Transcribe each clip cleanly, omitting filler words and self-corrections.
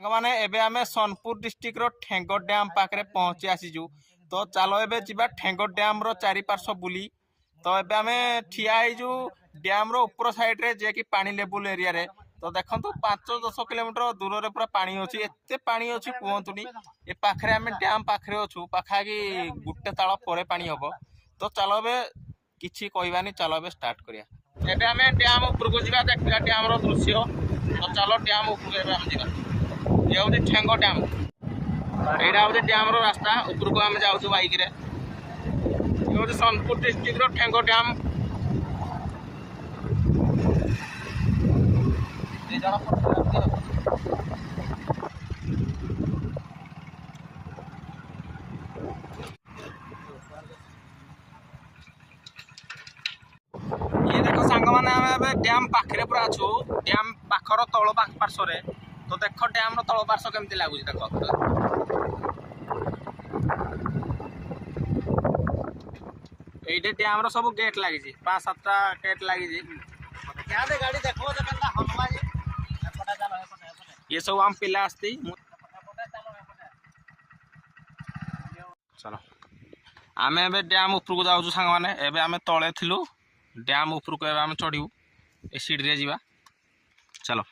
माने एबे आमे सोनपुर डिस्ट्रिक्ट रो ठेंगो डैम पाखरे पहुंची आसीजु। तो चलो एबे जिबा ठेंगो डैम रो चारि पार्श्व बुली। तो एबे आमे ठिया आइजु डैम रो ऊपर साइड रे जे कि पानी लेवल एरिया रे। तो देखंतु 5-10 किलोमीटर दूर रे पूरा पानी अछि, एते पानी अछि कुहंतुनी। ए पाखरे आमे डैम पाखरे अछु, पाखागी गुट्टे ताळ परे पानी हबो। तो चलो एबे किछि कहबानी, चलो एबे स्टार्ट करिया। एबे आमे डैम ऊपर को जिबा देखिया डैम रो दृश्य। तो चलो डैम ऊपर एबे हम जिबा। ये हूँ ठेंगो डैम, यहाँ हूँ डैम रो रास्ता ऊपर को आम जाऊँ बाइक रे। ये हूँ सोनपुर डिस्ट्रिक्ट रो ठेंगो डैम। ये देखो सांग माने आमे डैम पाखरे पूरा अछु। डैम पाखर तळ पार्श्व रे। तो देखो डैम रो तळ पार्श्व केमती लागुची देखो। एइटे डैम रो सब गेट लागी छी, 5-7टा गेट लागी छी। क्या दे गाड़ी देखो तो केतना हलवा जी। एपटा चलो एपटा। ये सब हम पिला आस्ती। चलो आमे एबे डैम ऊपर को जाउछु सांग माने। एबे आमे तळे थिलु, डैम ऊपर को एबे आमे चढ़िबु। ए सीढ़ी रे जिबा। चलो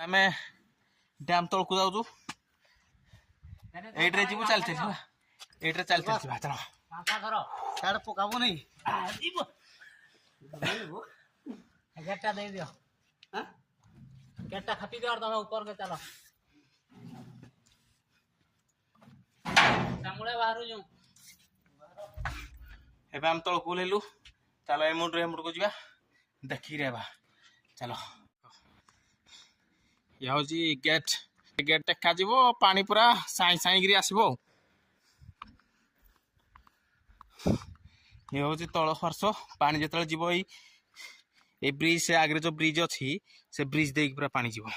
आमे डैम तल को जाउछु। एइट रे जिबु, चल चल जिबा। एइट रे चल चल जिबा। चलो पांचा करो साड पकाबो नहीं जिबो देबो। गेटटा दे दियो। हां गेटटा खपी दे और तमे ऊपर के चलो। सामुळे बाहरु जो एबे हम तल को लेलु। चलो एमुड को जिबा देखि रेबा। चलो ये हूँ गेट। गेट टेका जीवो, पानी पूरा साई साई गिरी आसीबो। ये हूँ तल पार्श्व पानी जेतले जीवो ए ब्रिज से आगे जो ब्रिज अछि से ब्रिज देक पूरा पानी जीवो।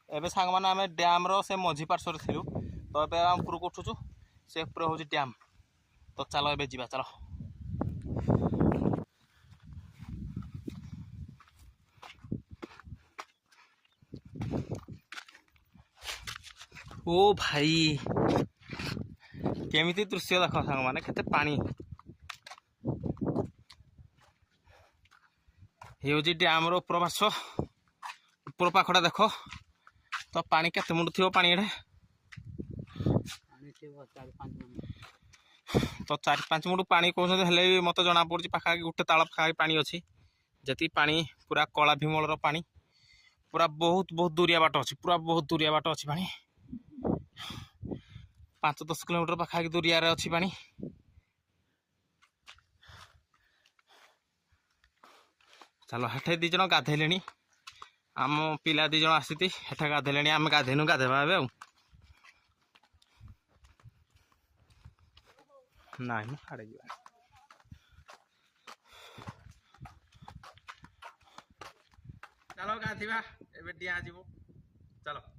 एबे सांग माने आमे डैम रो से मझी पार्श्व रे थिलु। तो एबे हम ऊपर को उठुछु, से ऊपर होची डैम। तो चलो एबे जिबा। चलो ओ भाई केमिति दृश्य देखो सांग माने, केते पानी। ये होची डैम रो ऊपर पार्श्व, ऊपर पाखडा देखो। तो पानी केते मुंड थिबो पानी एडे। तो 4-5 मुंड पानी कहउछ हेले मते जना पड़ची पाखा गुटे ताळ पाखा पानी अछि। जति पानी पूरा कला भीमल रो पानी पूरा बहुत बहुत दूरिया बाट अछि। पूरा बहुत दूरिया बाट अछि पानी। 5-10 किलोमीटर पाखा दूरिया रे अछि पानी। चलो हेठे दी जण गाधेलेनी। आम पिला दी जण आसीती हेठे गाधेलेनी। आम गाधेनु, गाधेबा एबे आ नाही म हाडे जिबा। चलो गाधेबा एबे डिया जिवो। चलो।